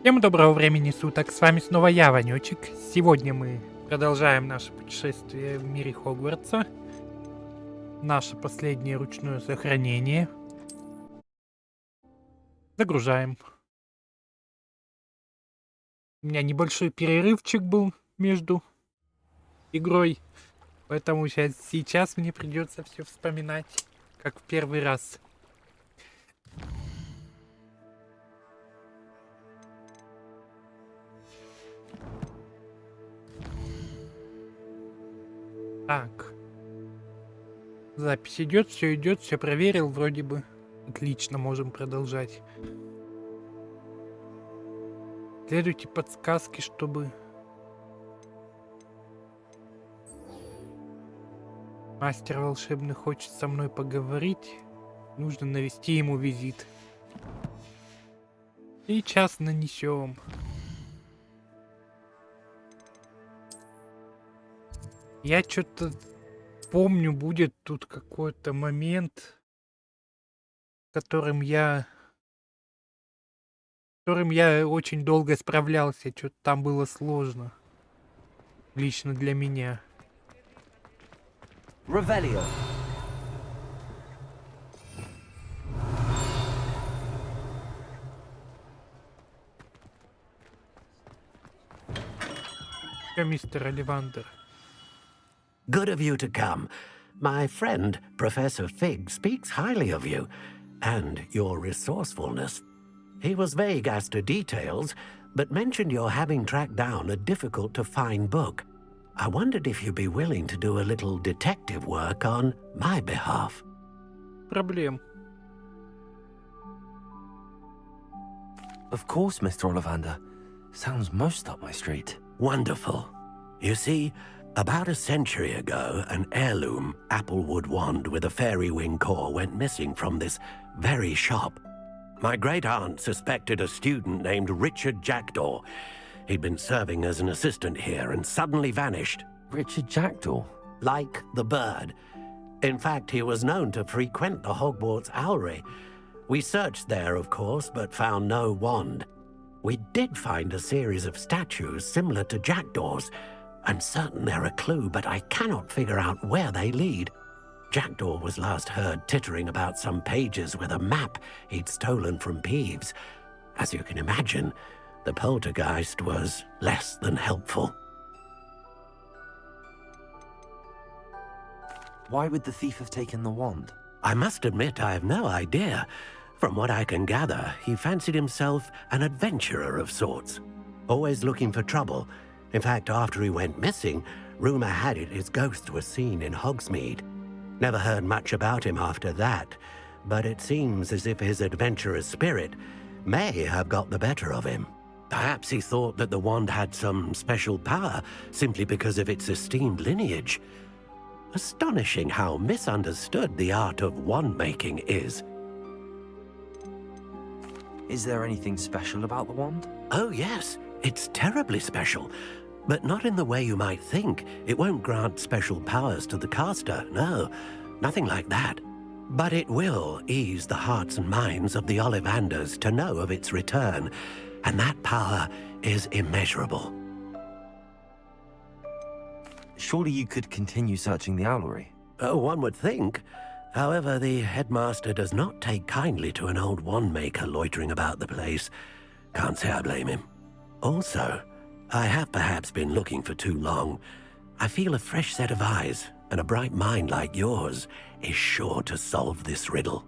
Всем доброго времени суток, с вами снова я, Ванечек. Сегодня мы продолжаем наше путешествие в мире Хогвартса. Наше последнее ручное сохранение. Загружаем. У меня небольшой перерывчик был между игрой, поэтому сейчас мне придется все вспоминать, как в первый раз. Так. Запись идет, все проверил, вроде бы. Отлично, можем продолжать. Следуйте подсказки, чтобы... Мастер волшебный хочет со мной поговорить. Нужно навести ему визит. Сейчас нанесем. Я что-то помню, будет тут какой-то момент, с которым я очень долго справлялся. Что-то там было сложно. Лично для меня. Revelio. Что, мистер Оливандер? Good of you to come. My friend, Professor Fig, speaks highly of you and your resourcefulness. He was vague as to details, but mentioned your having tracked down a difficult-to-find book. I wondered if you'd be willing to do a little detective work on my behalf. Проблем. Of course, Mr. Ollivander. Sounds most up my street. Wonderful. You see, about a century ago, an heirloom applewood wand with a fairy wing core went missing from this very shop. My great-aunt suspected a student named Richard Jackdaw. He'd been serving as an assistant here and suddenly vanished. Richard Jackdaw? Like the bird. In fact, he was known to frequent the Hogwarts Owlery. We searched there, of course, but found no wand. We did find a series of statues similar to Jackdaw's. I'm certain they're a clue, but I cannot figure out where they lead. Jackdaw was last heard tittering about some pages with a map he'd stolen from Peeves. As you can imagine, the poltergeist was less than helpful. Why would the thief have taken the wand? I must admit I have no idea. From what I can gather, he fancied himself an adventurer of sorts. Always looking for trouble. In fact, after he went missing, rumor had it his ghost was seen in Hogsmeade. Never heard much about him after that, but it seems as if his adventurous spirit may have got the better of him. Perhaps he thought that the wand had some special power simply because of its esteemed lineage. Astonishing how misunderstood the art of wand-making is. Is there anything special about the wand? Oh yes, it's terribly special. But not in the way you might think. It won't grant special powers to the caster, no. Nothing like that. But it will ease the hearts and minds of the Ollivanders to know of its return. And that power is immeasurable. Surely you could continue searching the owlery. Oh, one would think. However, the headmaster does not take kindly to an old wand-maker loitering about the place. Can't say I blame him. Also, I have perhaps been looking for too long. I feel a fresh set of eyes and a bright mind like yours is sure to solve this riddle.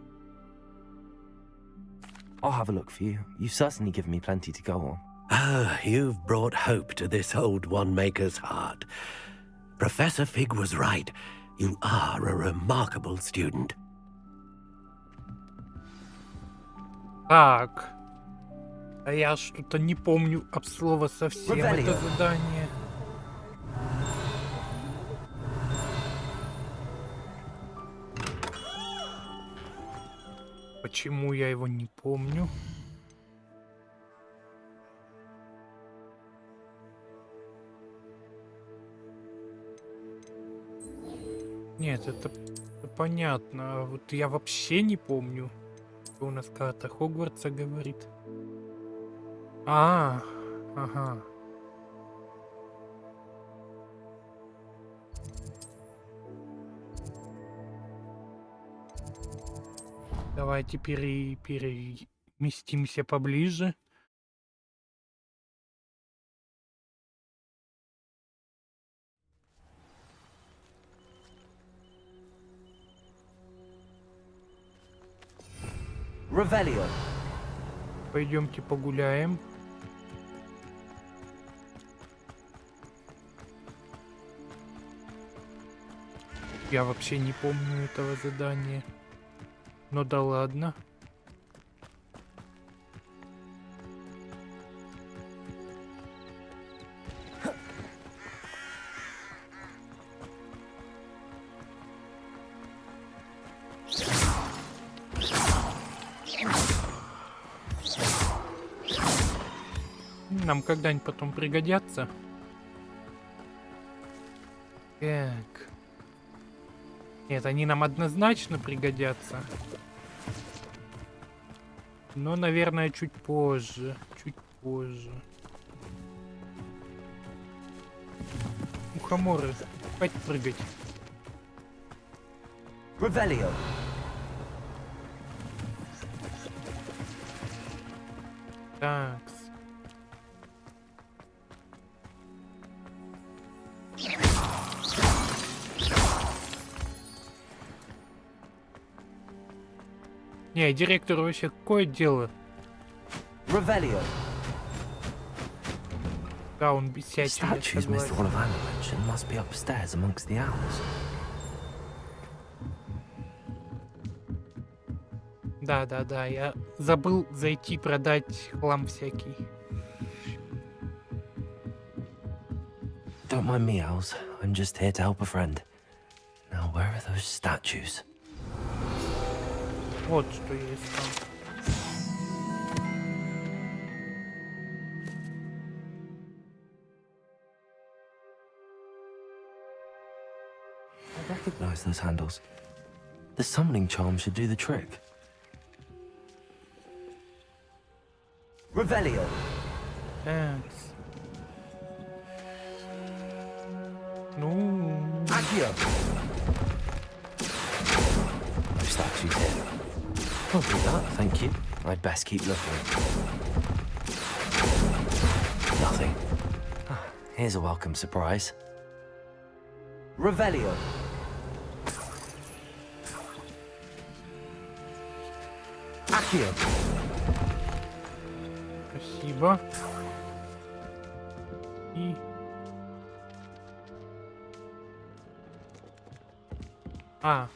I'll have a look for you. You've certainly given me plenty to go on. Ah, you've brought hope to this old wand-maker's heart. Professor Fig was right. You are a remarkable student. Так. А я что-то не помню об слова совсем Revelio. это задание. Почему я его не помню? Нет, это понятно. А вот я вообще не помню, что у нас карта Хогвартса говорит. Ага. Давайте переместимся поближе. Revelio. Пойдемте погуляем. Я вообще не помню этого задания. Ну да ладно. Нам когда-нибудь потом пригодятся. Так. Нет, они нам однозначно пригодятся. Но, наверное, чуть позже. Чуть позже. Мухоморы. Хватит прыгать. Revelio. Так. Не, директору вообще какое дело? Revelio. Да, он бесячий, я Statues Mr. согласен. Ollivander mentioned must be upstairs amongst the owls. Да, я забыл зайти продать хлам всякий. Don't mind me, owls. I'm just here to help a friend. Now, where are those statues? Вот что я искал. I recognize those handles. The summoning charm should do the trick. Revelio. Так. Ну, Accio. No statues here. I'll do that, thank you. I'd best keep looking. Nothing. Ah, here's a welcome surprise. Revelio. Accio. спасибо. И...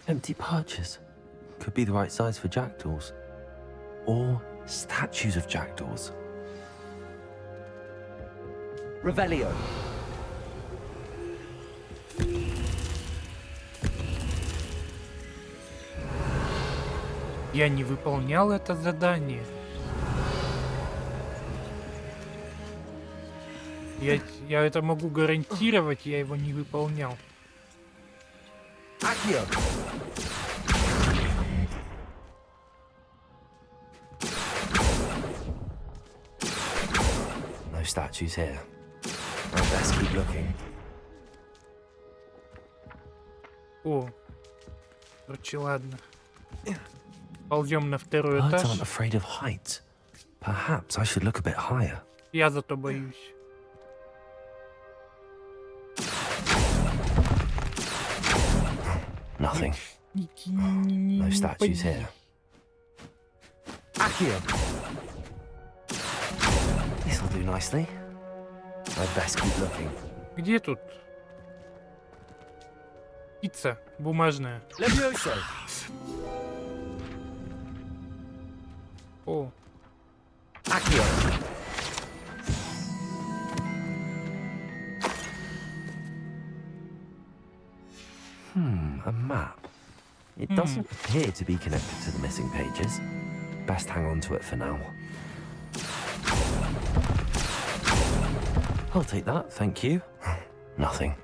Empty perches. Could be the right size for jackdaws. Or statues of jackdaws. Revelio. Я не выполнял это задание. Я это могу гарантировать, я его не выполнял. Accio. No statues here. I'd best keep looking. О, короче, ладно. Ползем на второй Birds этаж. aren't afraid of heights. Perhaps I should look a bit higher. Я зато боюсь. Nothing. No statues here. Accio. This'll do nicely. I'd best keep looking. Где тут? Пицца бумажная. Levioso. О, Accio. A map. It doesn't appear to be connected to the missing pages. Best hang on to it for now. I'll take that, thank you. Nothing.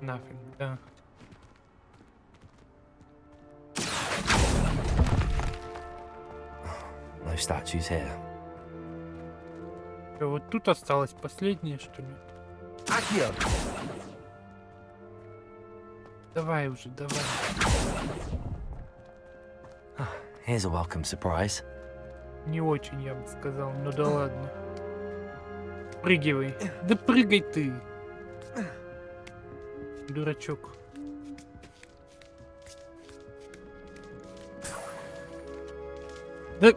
нафиг, да. No statues here. Вот тут осталось последнее, что ли? Accio! Давай уже, давай. Here's a welcome surprise. Не очень, я бы сказал, ну да ладно. Прыгивай. Да прыгай ты. Дурачок. Да.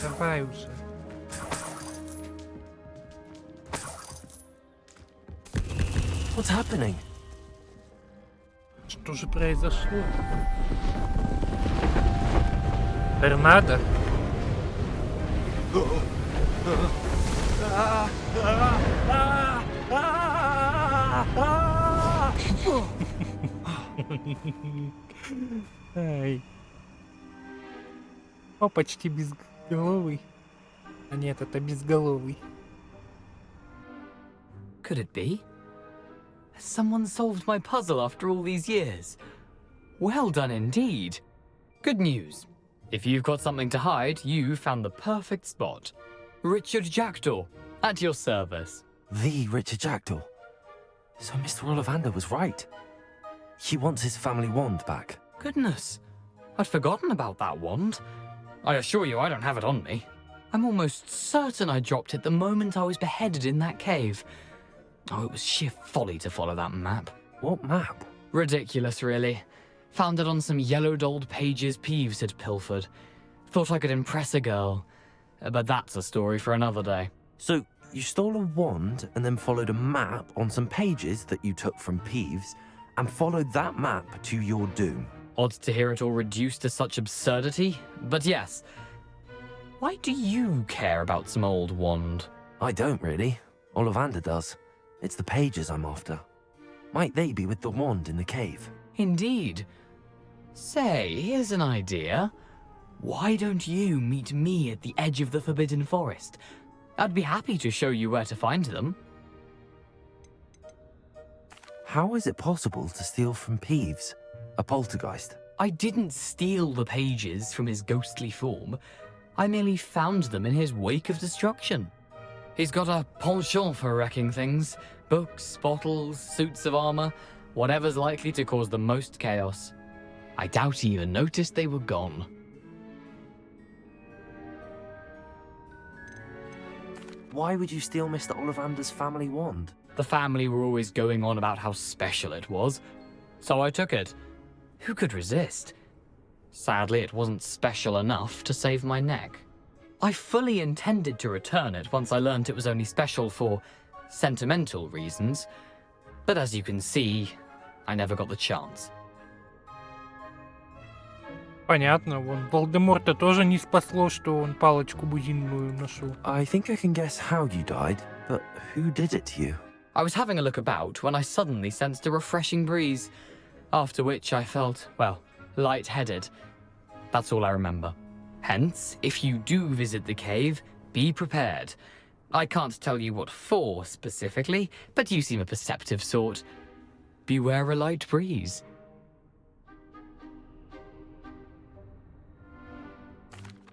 Давай уже. What's happening? Что же произошло? Торнадо? Ай. О, почти безголовый. А нет, это безголовый. Could it be? Has someone solved my puzzle after all these years? Well done indeed. Good news. If you've got something to hide, you found the perfect spot. Richard Jackdaw, at your service. The Richard Jackdaw. So Mr. Ollivander was right. He wants his family wand back. Goodness, I'd forgotten about that wand. I assure you I don't have it on me. I'm almost certain I dropped it the moment I was beheaded in that cave. Oh, it was sheer folly to follow that map. What map? Ridiculous, really. Found it on some yellowed old pages Peeves had pilfered. Thought I could impress a girl. But that's a story for another day. So you stole a wand and then followed a map on some pages that you took from Peeves and followed that map to your doom. Odd to hear it all reduced to such absurdity, but yes. Why do you care about some old wand? I don't really. Ollivander does. It's the pages I'm after. Might they be with the wand in the cave? Indeed. Say, here's an idea. Why don't you meet me at the edge of the Forbidden Forest? I'd be happy to show you where to find them. How is it possible to steal from Peeves, a poltergeist? I didn't steal the pages from his ghostly form. I merely found them in his wake of destruction. He's got a penchant for wrecking things. Books, bottles, suits of armor, whatever's likely to cause the most chaos. I doubt he even noticed they were gone. Why would you steal Mr. Ollivander's family wand? The family were always going on about how special it was, so I took it. Who could resist? Sadly, it wasn't special enough to save my neck. I fully intended to return it once I learned it was only special for sentimental reasons, but as you can see, I never got the chance. Понятно, вон Волдеморта тоже не спасло, что он палочку бузинную нашел. I think I can guess how you died, but who did it to you? I was having a look about when I suddenly sensed a refreshing breeze, after which I felt, well, lightheaded. That's all I remember. Hence, if you do visit the cave, be prepared. I can't tell you what for specifically, but you seem a perceptive sort. Beware a light breeze.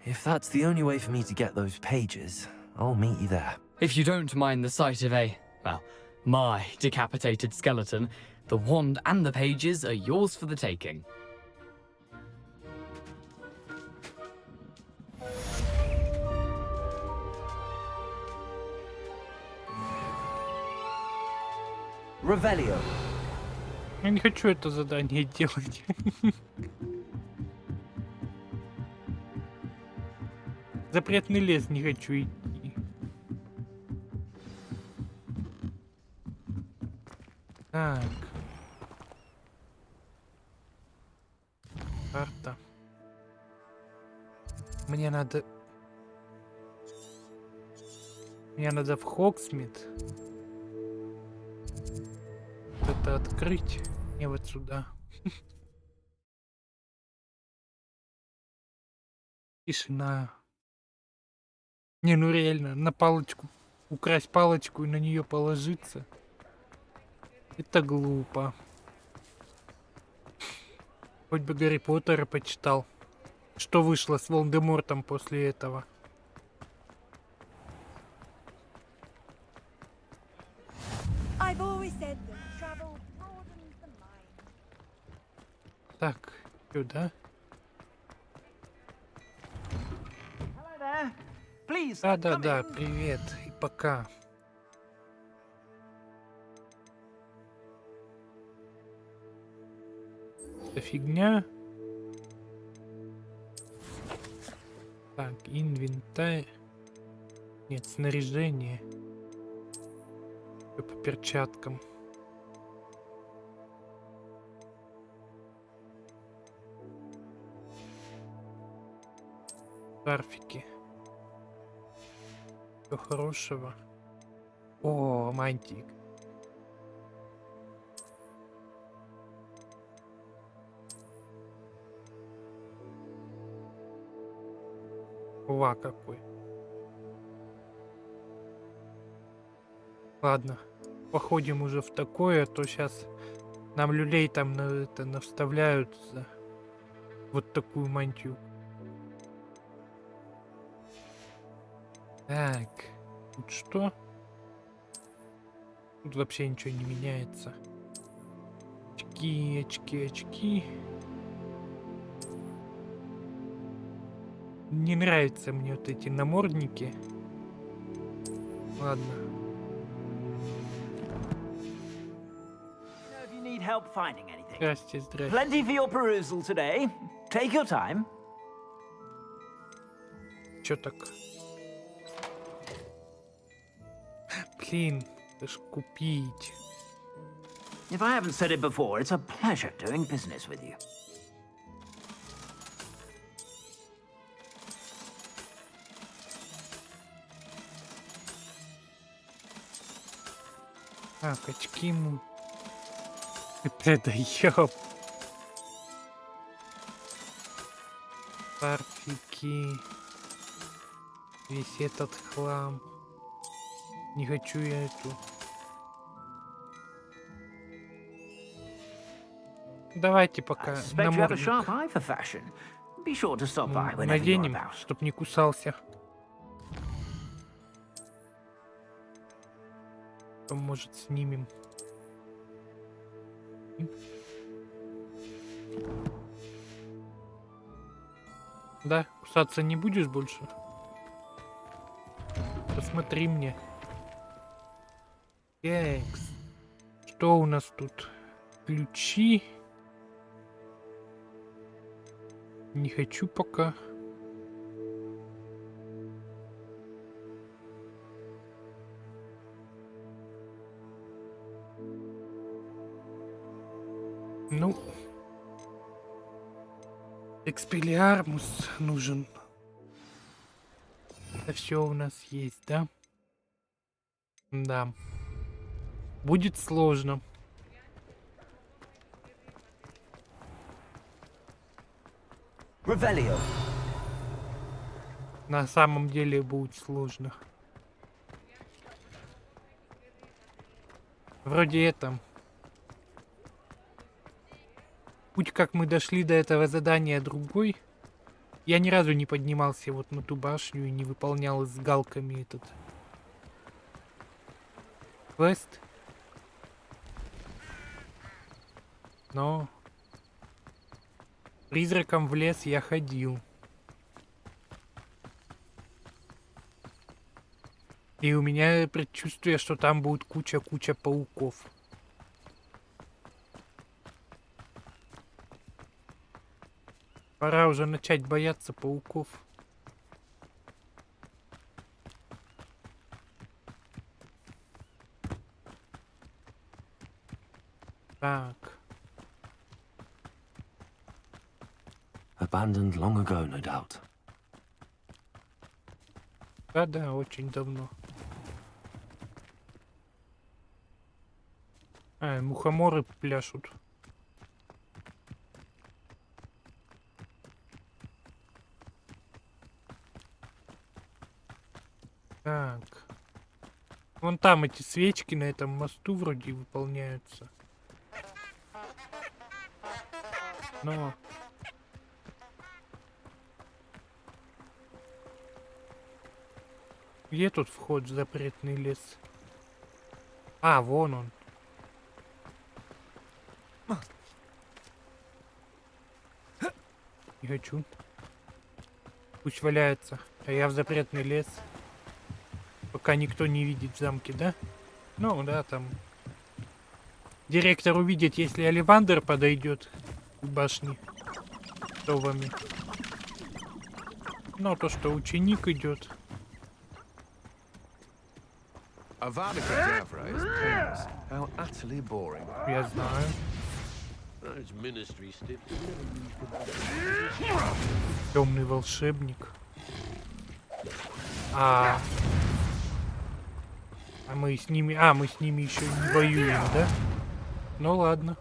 If that's the only way for me to get those pages, I'll meet you there. If you don't mind the sight of my decapitated skeleton, the wand and the pages are yours for the taking. Revelio. Я не хочу это задание делать. Запретный лес не хочу идти. Так. Карта. Мне надо в Хогсмит. Это открыть. Не вот сюда. Тишина. Не, ну реально, на палочку. Украсть палочку и на нее положиться. Это глупо. Хоть бы Гарри Поттера почитал. что вышло с Волдемортом после этого. I've always said that travel broadens the mind. Так, сюда. Hello there. Please, Да-да-да, come in. привет и пока. Это фигня. Так, инвентарь. Нет, снаряжение. Всё по перчаткам. Шарфики. Всего хорошего. О, мантик. Ва, какой. Ладно, походим уже в такое, а то сейчас нам люлей там навставляют за вот такую мантию. Так, тут что? Тут вообще ничего не меняется. Очки, очки, очки. Не нравятся мне вот эти намордники. Ладно. If you need help finding anything. Здрасте, здрасте. Plenty for your perusal today. Take your time. Чё так? Блин, это ж купить. If I haven't said it before, it's a pleasure doing business with you. Так, очки ему. Это ёб. Парфики. Весь этот хлам. Не хочу я эту. Давайте пока I suspect you have a sharp намордник eye for fashion. Be sure to stop by whenever you're наденем, about. чтоб не кусался. Потом, может, снимем. Да, кусаться не будешь больше? Посмотри мне. Текс. Что у нас тут? Ключи. Не хочу пока. Ну, экспеллиармус нужен. Это все у нас есть, да? Да. Будет сложно. Revelio. На самом деле будет сложно. Вроде это. Путь, как мы дошли до этого задания, другой. Я ни разу не поднимался вот на ту башню и не выполнял с галками этот квест. Но призраком в лес я ходил. И у меня предчувствие, что там будет куча пауков. Пора уже начать бояться пауков. Так. Abandoned long ago, no doubt. Да-да, очень давно. А, мухоморы пляшут. Так. Вон там эти свечки на этом мосту вроде выполняются. Но Где тут вход в запретный лес? А, вон он. Не хочу. Пусть валяется. А я в запретный лес. Пока никто не видит в замке, да? Ну, да, там. Директор увидит, если Оливандер подойдет к башне с совами. Но то, что ученик идет. A Vatican is painless. How utterly boring. Я знаю. Those ministry stiff. Темный волшебник. А мы с ними. А, мы с ними еще не воюем, да? Ну ладно.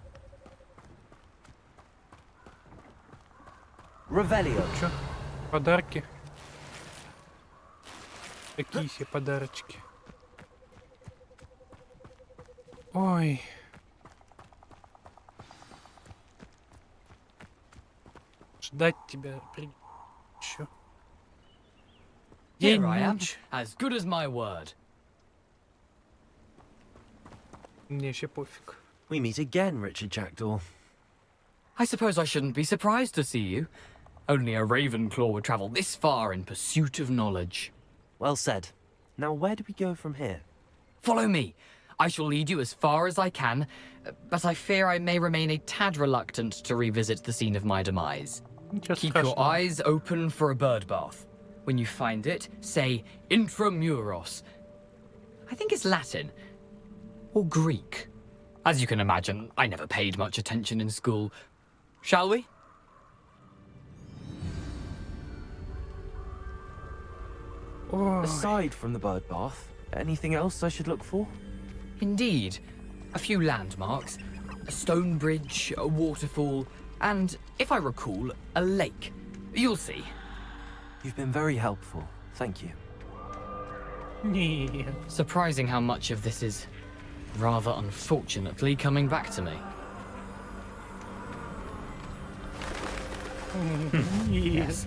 Чё? Подарки? Такие себе подарочки. Ой. Ждать тебя еще. Here I am, as good as my word. Мне еще пофиг. We meet again, Richard Jackdaw. I suppose I shouldn't be surprised to see you. Only a Ravenclaw would travel this far in pursuit of knowledge. Well said. Now, where do we go from here? Follow me. I shall lead you as far as I can, but I fear I may remain a tad reluctant to revisit the scene of my demise. Ничего Keep your страшного. eyes open for a bird bath. When you find it, say intramuros. I think it's Latin. Or Greek. As you can imagine, I never paid much attention in school. Shall we? Ой. Aside from the bird bath, anything else I should look for? Indeed. A few landmarks. A stone bridge, a waterfall, and, if I recall, a lake. You'll see. You've been very helpful. Thank you. Нет. Surprising how much of this is, rather unfortunately, coming back to me. Нет.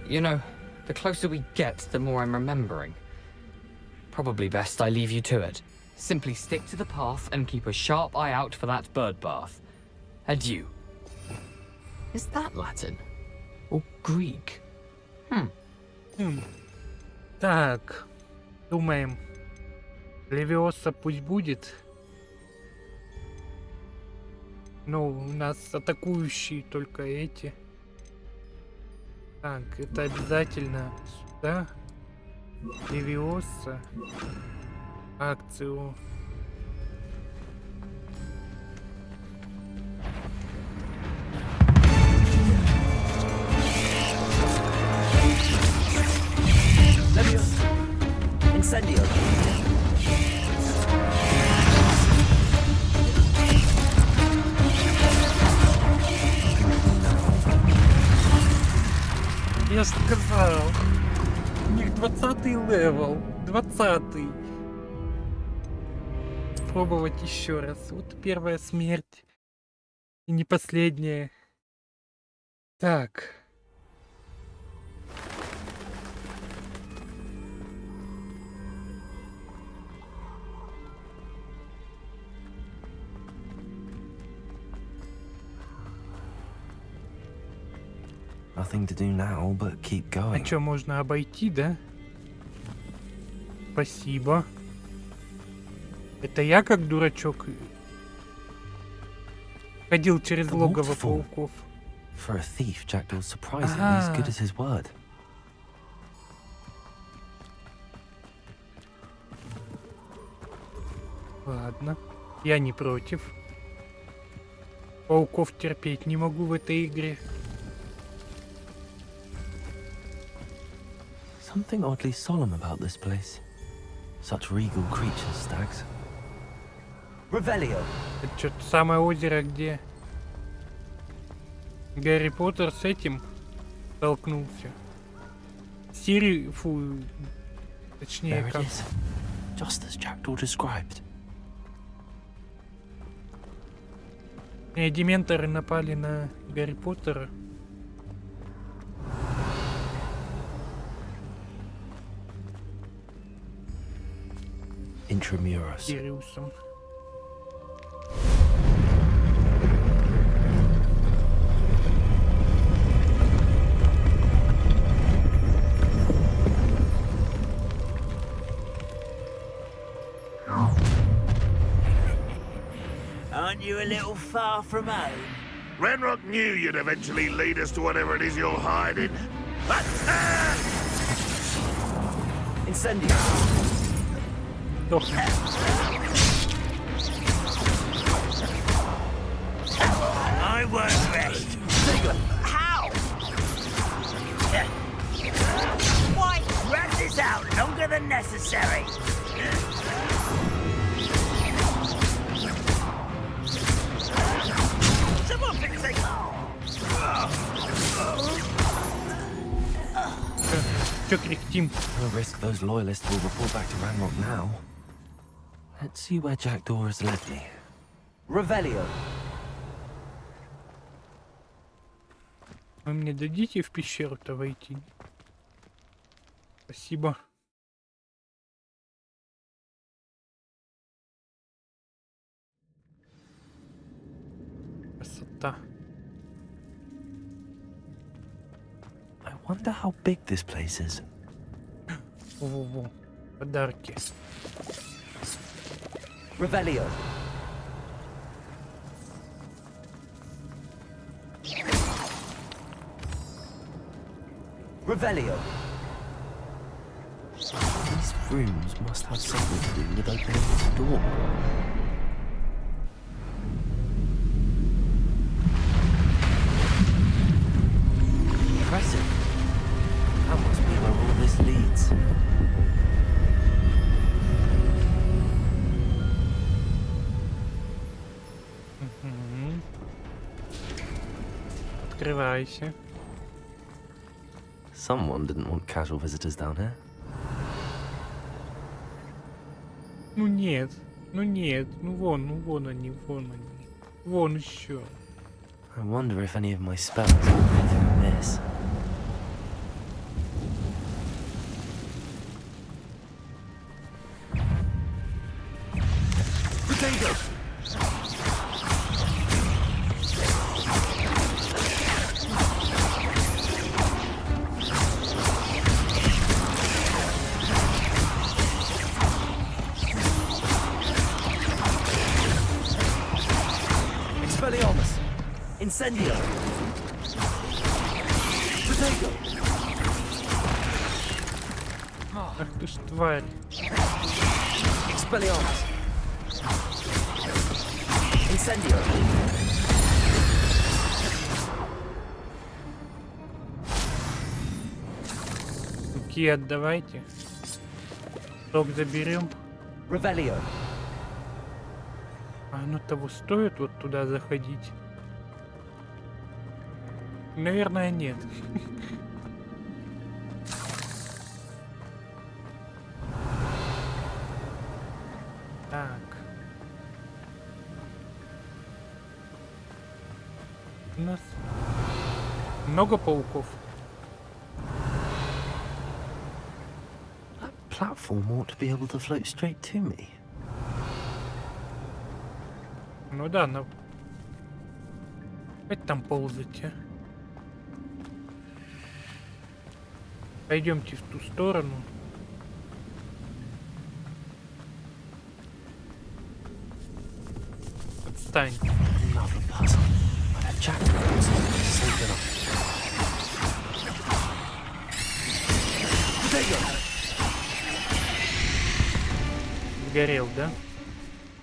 You know, the closer we get, the more I'm remembering. Probably best I leave you to it. Simply stick to the path and keep a sharp eye out for that bird bath. Adieu. Is that Latin? Or Greek? Так. Думаем. Левиоса пусть будет. Ну, у нас атакующие только эти. Так, это обязательно сюда. Левиоса. Акцию. Incendio. Я же сказал. У них 20-й левел. 20-й. Пробовать еще раз. Вот первая смерть. И не последняя. Так. Nothing to do now but keep А going. что, можно обойти, да? Спасибо. Это я как дурачок ходил через The логово waterfall. пауков. For a thief, Jackdaw's surprisingly as good as his word. Ладно, я не против. Пауков терпеть не могу в этой игре. Something oddly solemn about this place. Such regal creatures, stags. Revelio. Это что-то самое озеро, где Гарри Поттер с этим столкнулся. Сири, фу, точнее There it как. is. Just as Jackdaw described. Дементоры напали на Гарри Поттера. intramuros. Сириусом. Aren't you a little far from home? Renrock knew you'd eventually lead us to whatever it is you're hiding. Attack! Incendio. Сдохни. I won't rest. How? Why? Drag this out longer than necessary. Someone fix it. Чё кряхтим? No risk those loyalists will report back to Ranrock now. Let's see where Jackdaw has led me. Revelio. Вы мне дадите в пещеру-то войти? Спасибо. Красота. I wonder how big this place is. Во-во-во. Подарки. Revelio. Revelio. These rooms must have something to do with opening this door. Impressive. That must be where all this leads. Мгм. Открывайся. Someone didn't want casual visitors down here. Ну нет, ну нет, ну вон они, вон еще. I wonder if any of my spells are anything amiss. Expelliarmus. Incendio. Potato. Ах ты ж тварь. Expelliarmus. Incendio. Руки отдавайте. Сок заберем. Revelio. А оно того стоит вот туда заходить? Наверное, нет. Так. У нас много пауков. That platform ought to be able to float straight to me. Ну да, но... Опять там ползать, а? Пойдемте в ту сторону. Отстань. Another puzzle. But if Jackdaw was safe enough. Сгорел, да?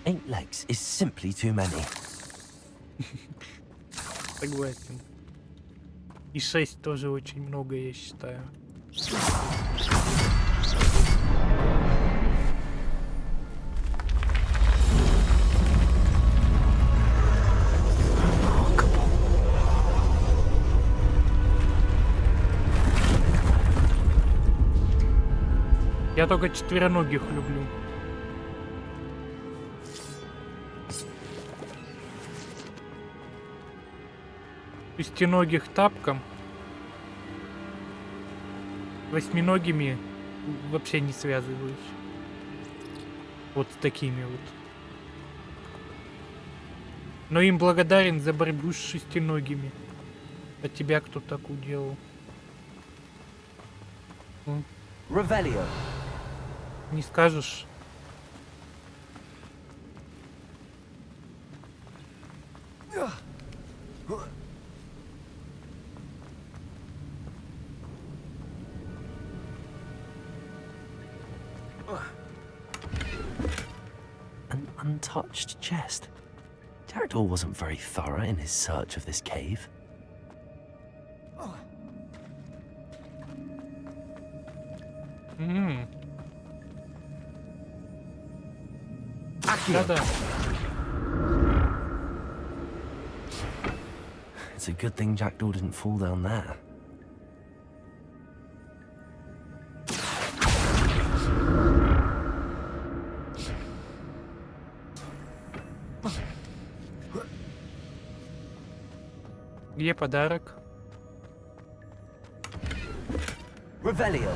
8 legs is simply too many. Согласен. И 6 тоже очень много, я считаю. Я только четвероногих люблю. Шестиногих тапком. Восьминогими вообще не связываюсь. Вот с такими вот. Но им благодарен за борьбу с шестиногими. А тебя кто так уделал? Revelio. Не скажешь? An untouched chest. Jackdaw wasn't very thorough in his search of this cave. Да-да. It's a good thing Jackdaw didn't fall down there. Где подарок? Revelio.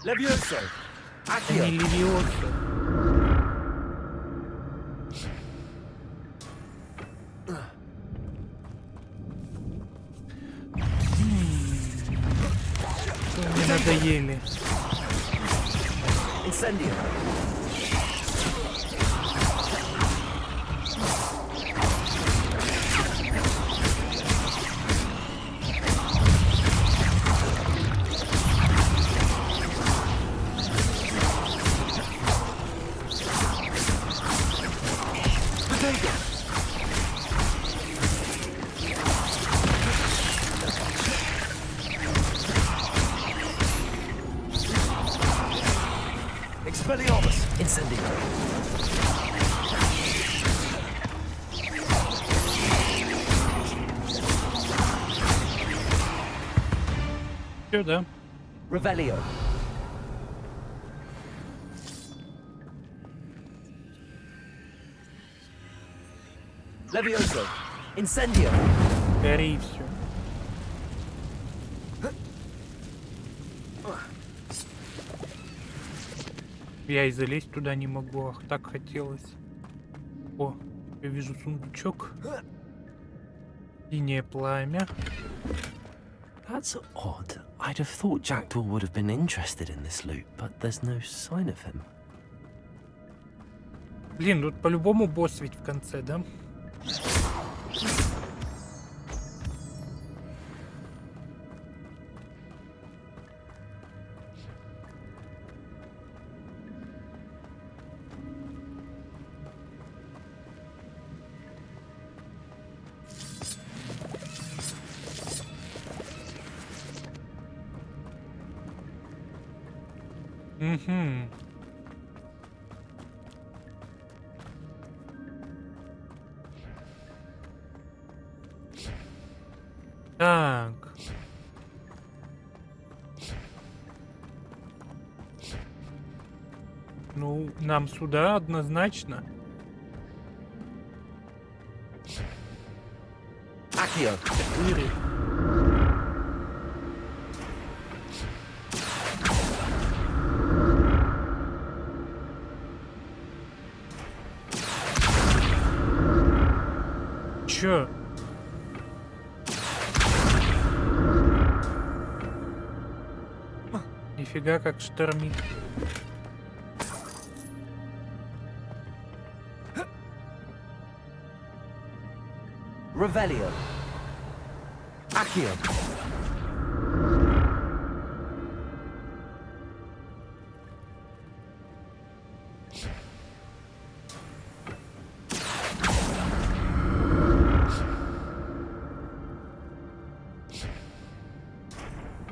Levioso. Accio. Не Левиоса. Мне надоели. Incendio. Expelliarmus. Incendio. Всё, да? Revelio. Levioso. Incendio. Гори и все. Я и залезть туда не могу, ах, так хотелось. О, я вижу сундучок. Синее пламя. That's odd. I'd have thought Jackdaw would have been interested in this loot, but there's no sign of him. Блин, тут по-любому босс ведь в конце, да? Угу. Так. Ну, нам сюда однозначно. Accio. 4. Чё? Нифига как штормит. Revelio. Accio.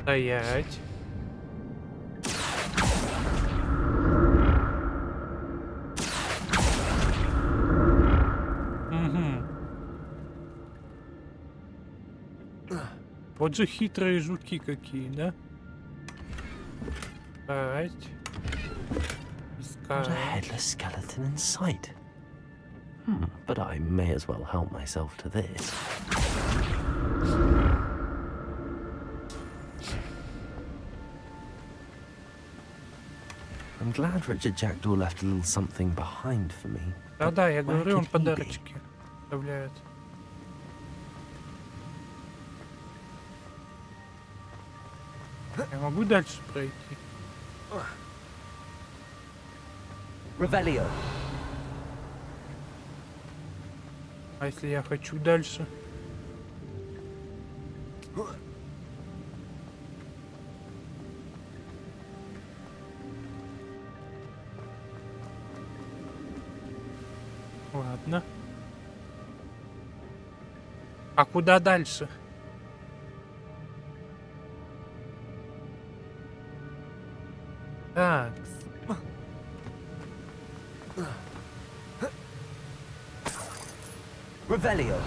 Стоять. Вот же хитрые жуки какие, да? Искать. Not a Искать. headless skeleton in sight. But I may as well help myself to this. I'm glad Richard Jackdaw left a little something behind for me. Да-да, я Where говорю, он could he be? подарочки оставляет. Я могу дальше пройти? Revelio. А если я хочу дальше? Ладно. А куда дальше? Так. Revelio.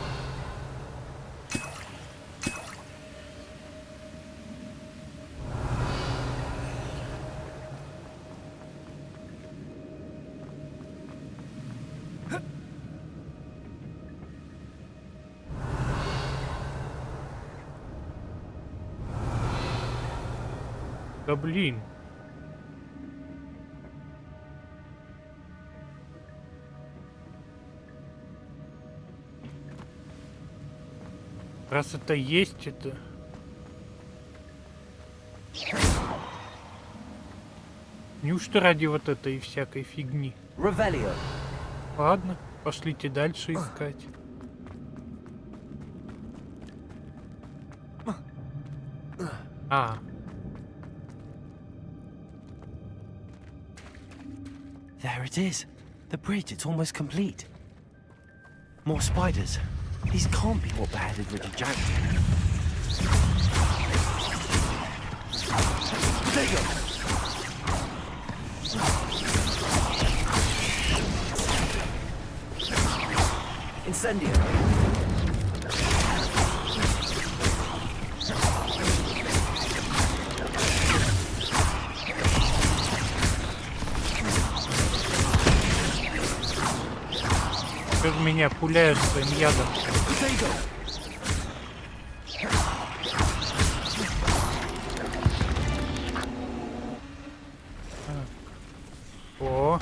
Да блин. Раз это есть, это... Неужто ради вот этой всякой фигни? Revelio. Ладно, пошлите дальше искать. А. There it is. The bridge, it's almost complete. More spiders. These can't be what beheaded Richard Jackdaw. There you go. Incendio. Ты в меня пуляешь своим ядом. О.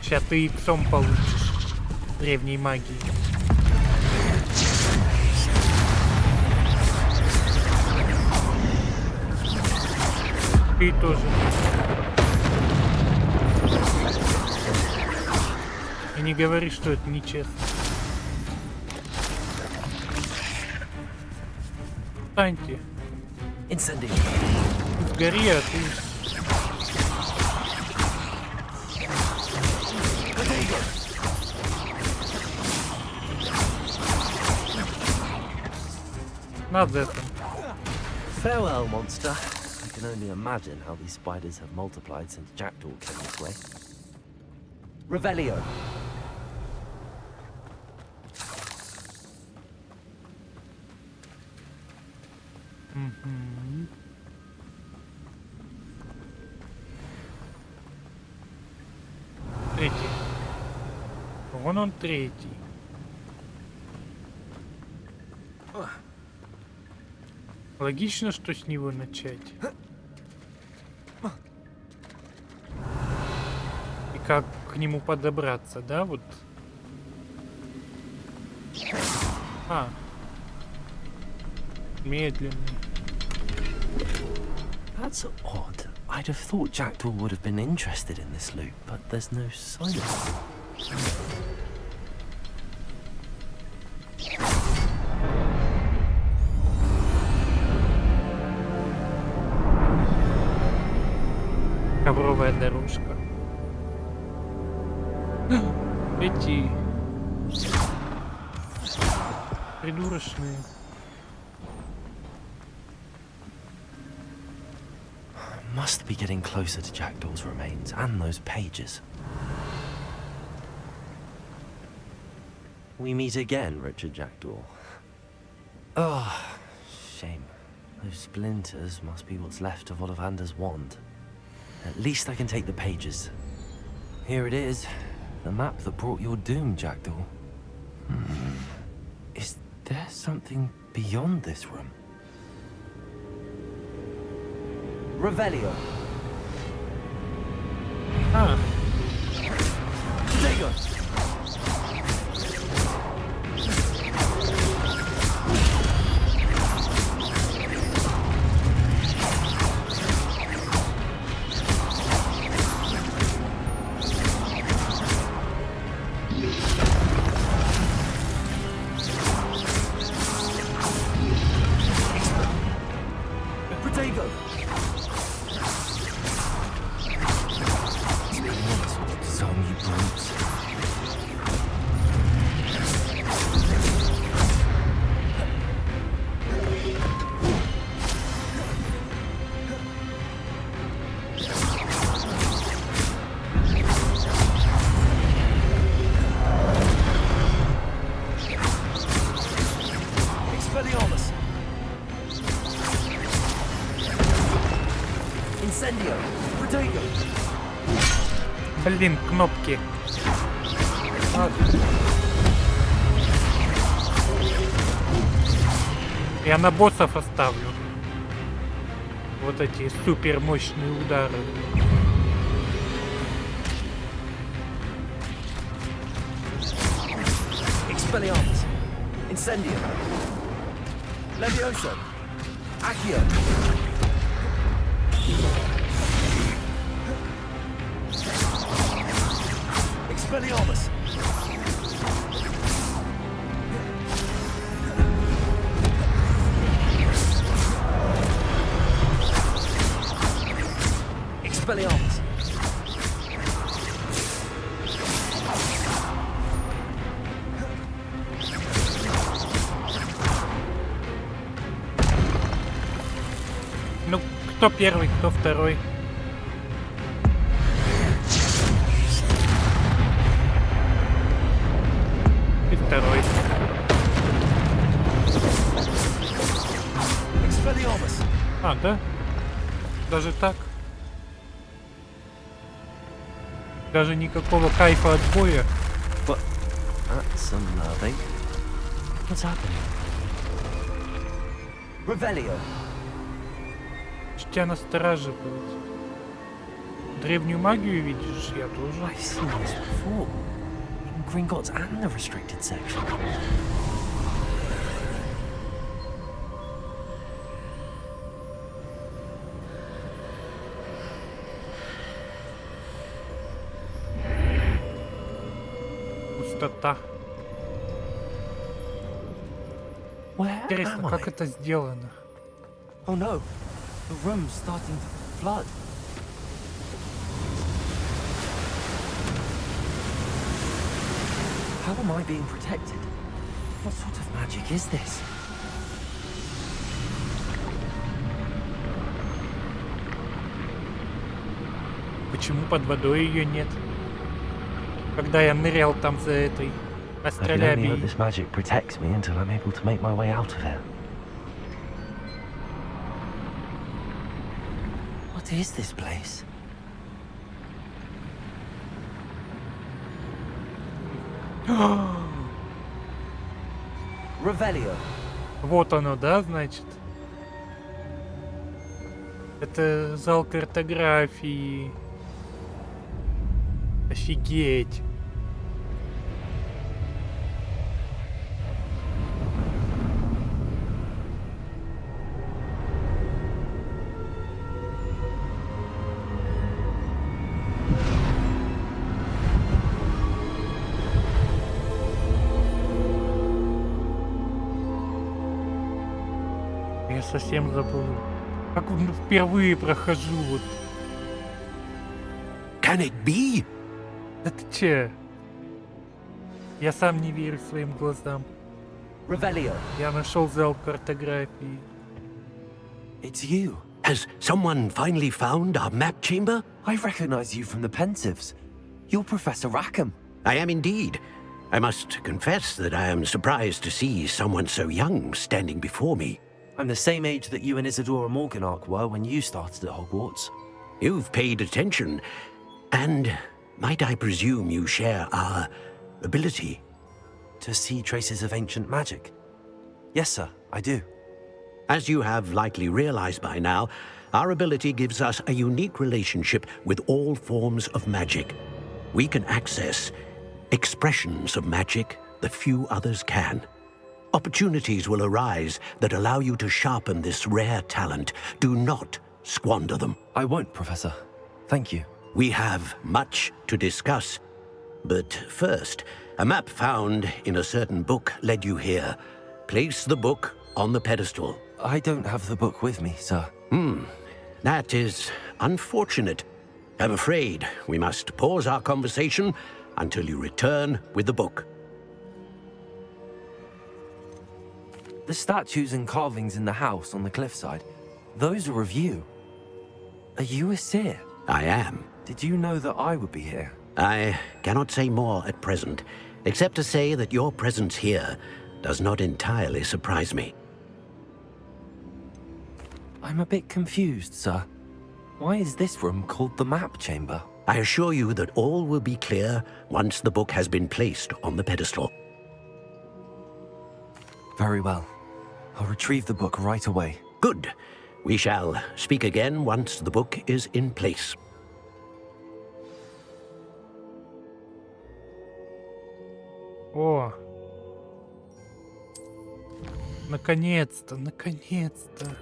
Сейчас ты иксом получишь. Древней магии. Ты тоже. И не говори, что это нечестно. Встаньте. Incendio. Сгори, а ты... Надо это. Farewell, monster. I can only imagine how these spiders have multiplied since Jackdaw came this way. Revelio. Третий. Вон он третий. Логично, что с него начать. И как к нему подобраться, да, вот? А. Медленно. That's odd. I'd have thought Jackdaw would have been interested in this loot, but there's no sign of it. Ковровая дорожка. Эти придурочные. Must be getting closer to Jackdaw's remains and those pages. We meet again, Richard Jackdaw. Oh, shame. Those splinters must be what's left of Ollivander's wand. At least I can take the pages. Here it is. The map that brought your doom, Jackdaw. Is there something beyond this room? Revelio. А, блин, кнопки. Я на боссов оставлю. Вот эти супер мощные удары. Expelliarmus. Incendio. Levioso. Accio. Expelliarmus. Expelliarmus. Ну, кто первый, кто второй? И второй. Expelliarmus. А, да? Даже так? Даже никакого кайфа от боя. That's unnerving. What's happening? Revelio. Что тебя настораживает? Древнюю магию видишь? Я тоже. I've seen this before. In Gringotts and the restricted section. Пустота. Where Интересно, am как I? это сделано? Oh no, the room's starting to flood. How am I being protected? What sort of magic is this? Почему под водой ее нет? Когда я нырял там за этой I can only hope астролябией. this magic protects me until I'm able to make my way out of here. What is this place? Revelio. Вот оно, да, значит? Это зал картографии. Офигеть. Я совсем забыл. Как впервые прохожу вот. Can it be? Да ты че? Я сам не верю своим глазам. Revelio. Я нашел зал картографии. It's you. Has someone finally found our map chamber? I recognize you from the Pensives. You're Professor Rackham. I am indeed. I must confess that I am surprised to see someone so young standing before me. I'm the same age that you and Isadora Morganach were when you started at Hogwarts. You've paid attention, and might I presume you share our ability? To see traces of ancient magic? Yes, sir, I do. As you have likely realized by now, Our ability gives us a unique relationship with all forms of magic. We can access expressions of magic that few others can. Opportunities will arise that allow you to sharpen this rare talent. Do not squander them. I won't, Professor. Thank you. We have much to discuss. But first, a map found in a certain book led you here. Place the book on the pedestal. I don't have the book with me, sir. That is unfortunate. I'm afraid we must pause our conversation until you return with the book. The statues and carvings in the house on the cliffside, those are of you. Are you a seer? I am. Did you know that I would be here? I cannot say more at present, except to say that your presence here does not entirely surprise me. I'm a bit confused, sir. Why is this room called the map chamber? I assure you that all will be clear once the book has been placed on the pedestal. Very well. I'll retrieve the book right away. Good. We shall speak again once the book is in place. О! Наконец-то, наконец-то.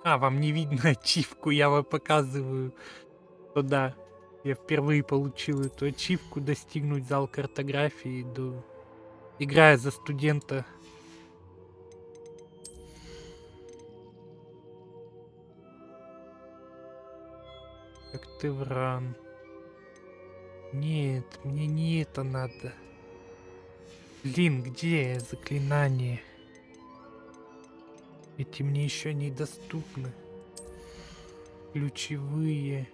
А, вам не видно ачивку, я вам показываю. То да, я впервые получил эту ачивку, достигнуть зал картографии, играя за студента. Как ты вран. Нет, мне не это надо. Блин, где заклинание? Эти мне еще недоступны. Ключевые.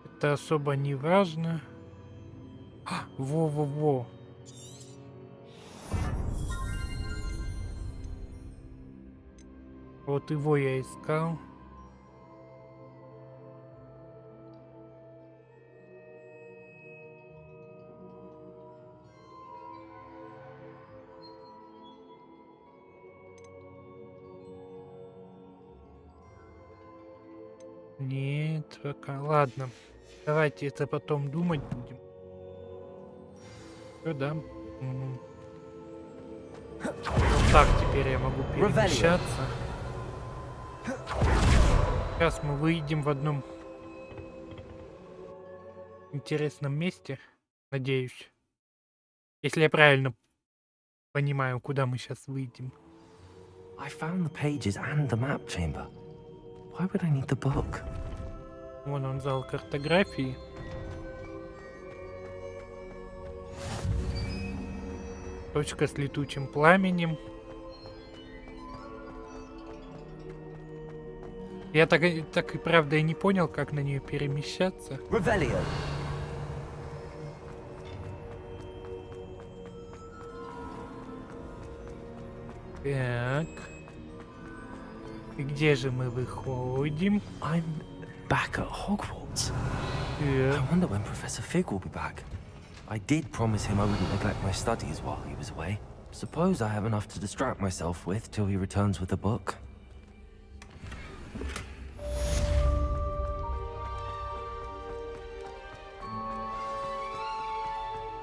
Это особо не важно. Во-во-во. Вот его я искал. Нет, пока. Ладно. Давайте это потом думать будем. Всё, да. Так, теперь я могу перемещаться. Сейчас мы выйдем в одном интересном месте, надеюсь. Если я правильно понимаю, куда мы сейчас выйдем. I found the pages and the map chamber. Why would I need the book? Вон он, зал картографии. Точка с летучим пламенем. Я так и правда и не понял, как на нее перемещаться. Revelio. Так. И где же мы выходим? I'm back at Hogwarts. I wonder when Professor Fig will be back. I did promise him I wouldn't neglect my studies while he was away. Suppose I have enough to distract myself with till he returns with the book.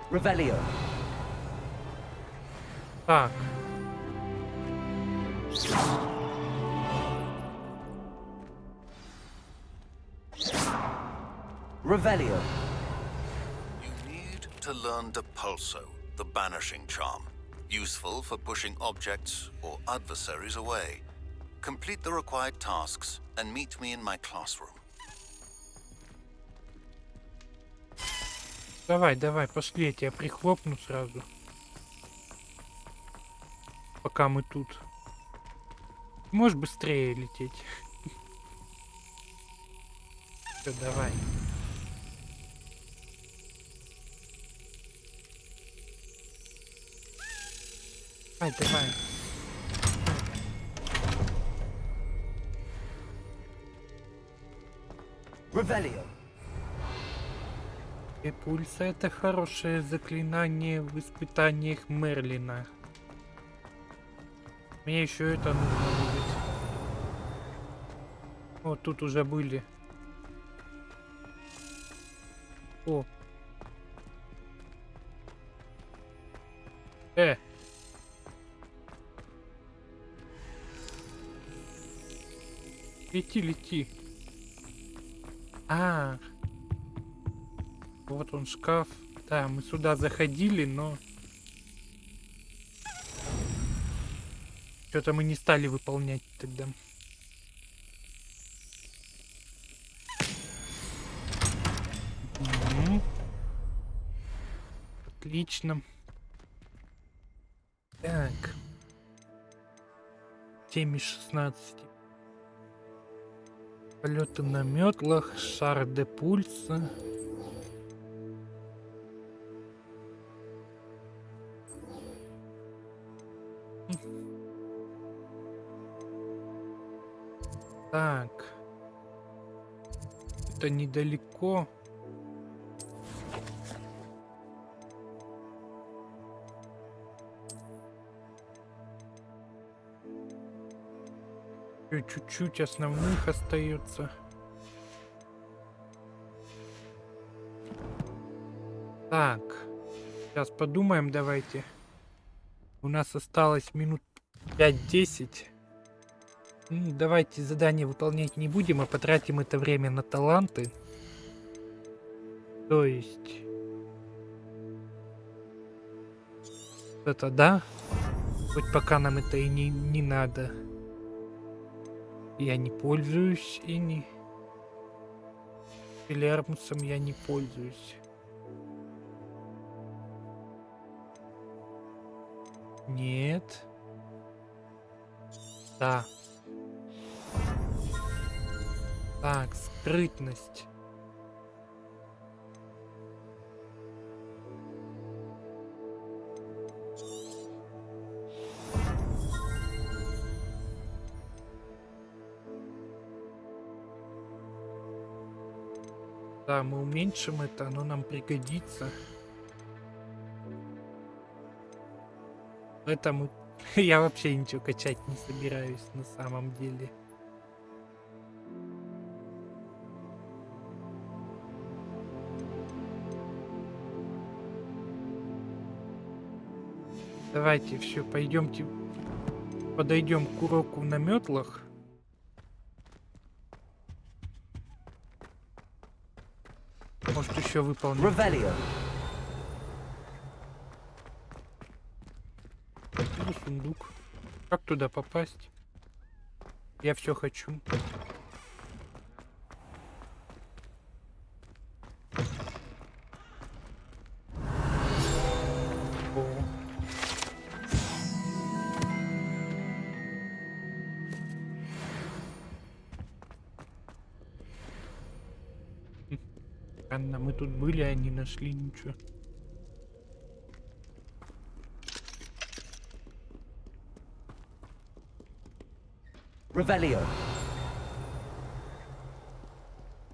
Revelio. Так. Revelio. You need to learn Depulso, the banishing charm. Useful for pushing objects or adversaries away. Complete the required tasks and meet me in my classroom. Давай, давай, пошли, я тебя прихлопну сразу. Пока мы тут. Можешь быстрее лететь? Все, давай. Давай, давай. Revelio. Пульса — это хорошее заклинание в испытаниях Мерлина. Мне еще это нужно будет. Вот тут уже были. О. Лети, лети. А. Вот он шкаф. Да, мы сюда заходили, но что-то мы не стали выполнять тогда. Отлично. Так. 7 из 16. Полеты на метлах, шар де пульса. Так. Это недалеко. Чуть-чуть основных остается. Так. Сейчас подумаем, давайте. У нас осталось минут 5-10. Давайте задание выполнять не будем, а потратим это время на таланты. То есть... Это да. Хоть пока нам это и не надо. Я не пользуюсь и не... Филиармусом я не пользуюсь. Нет. Да. Так, скрытность. Да, мы уменьшим это, оно нам пригодится. Это мы... Я вообще ничего качать не собираюсь на самом деле. Давайте, все, пойдемте, подойдем к уроку на метлах. Может, еще выполним. Сундук. Как туда попасть? Я все хочу. Странно, мы тут были, а не нашли ничего. Revelio.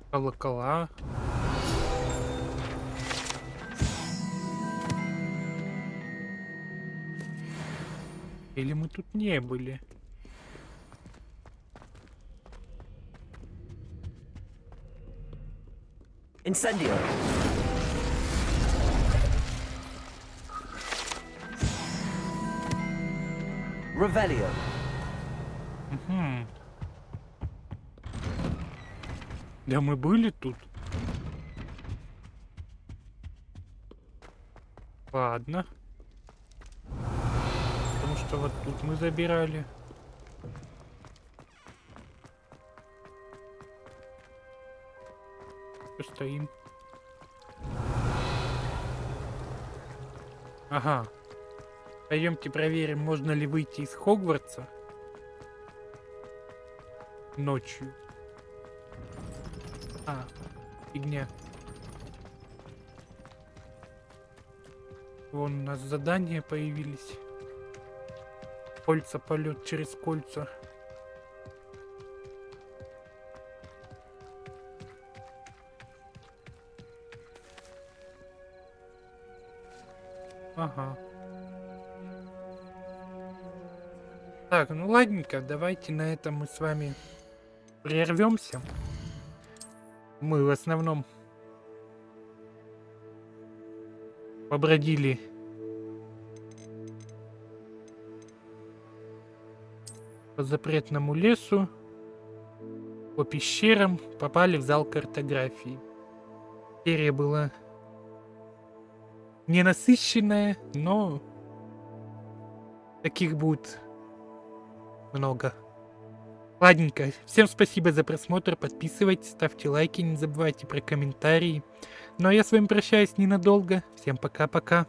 Колокола. Или мы тут не были? Incendio. Revelio. Да мы были тут. Ладно. Потому что вот тут мы забирали. Стоим. Ага. Пойдемте проверим, можно ли выйти из Хогвартса ночью. А, фигня. Вон у нас задания появились. Кольца, полет через кольца. Ага. Так, ну ладненько, давайте на этом мы с вами прервемся. Мы в основном побродили по запретному лесу, по пещерам, попали в зал картографии. Серия была ненасыщенная, но таких будет много. Ладненько, всем спасибо за просмотр, подписывайтесь, ставьте лайки, не забывайте про комментарии. Ну а я с вами прощаюсь ненадолго, всем пока-пока.